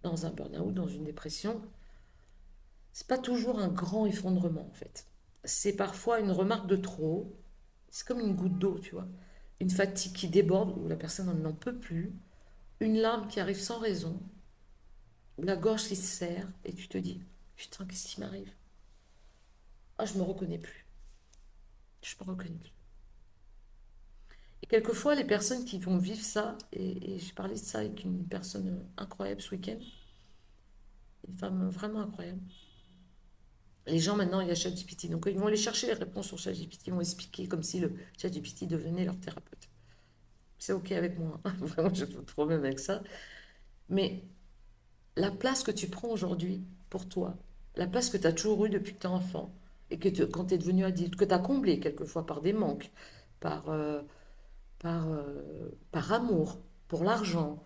dans un burn-out, dans une dépression, c'est pas toujours un grand effondrement en fait. C'est parfois une remarque de trop. C'est comme une goutte d'eau, tu vois. Une fatigue qui déborde où la personne n'en peut plus, une larme qui arrive sans raison, ou la gorge qui se serre et tu te dis, putain, qu'est-ce qui m'arrive? Ah, je me reconnais plus. Je me reconnais plus. Et quelquefois, les personnes qui vont vivre ça, et j'ai parlé de ça avec une personne incroyable ce week-end, une femme vraiment incroyable. Les gens maintenant, il y a ChatGPT, donc ils vont aller chercher les réponses sur ChatGPT, ils vont expliquer comme si le ChatGPT devenait leur thérapeute. C'est ok avec moi, hein. Vraiment, j'ai pas de problème avec ça. Mais la place que tu prends aujourd'hui pour toi, la place que tu as toujours eue depuis que tu es enfant, et quand tu es devenu adulte, que tu as comblé quelquefois par des manques, par, par amour, pour l'argent,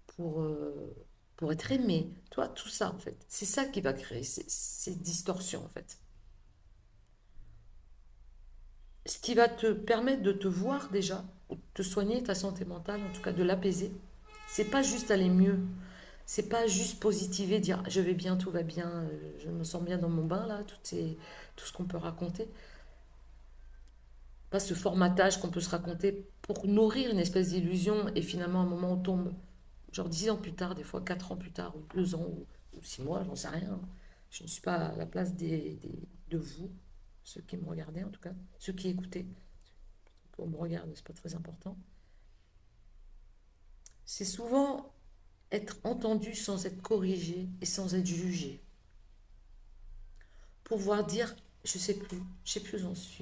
pour, euh, pour être aimé, toi, tout ça en fait, c'est ça qui va créer ces distorsions en fait. Ce qui va te permettre de te voir déjà, ou de te soigner ta santé mentale, en tout cas de l'apaiser. C'est pas juste aller mieux, c'est pas juste positiver, dire je vais bien, tout va bien, je me sens bien dans mon bain là, tout ce qu'on peut raconter. Pas ce formatage qu'on peut se raconter pour nourrir une espèce d'illusion et finalement à un moment on tombe, genre 10 ans plus tard, des fois 4 ans plus tard, ou 2 ans, ou 6 mois, j'en sais rien. Je ne suis pas à la place de vous, ceux qui me regardaient en tout cas, ceux qui écoutaient. Qu'on me regarde, c'est pas très important. C'est souvent être entendu sans être corrigé et sans être jugé. Pouvoir dire, je sais plus où j'en suis.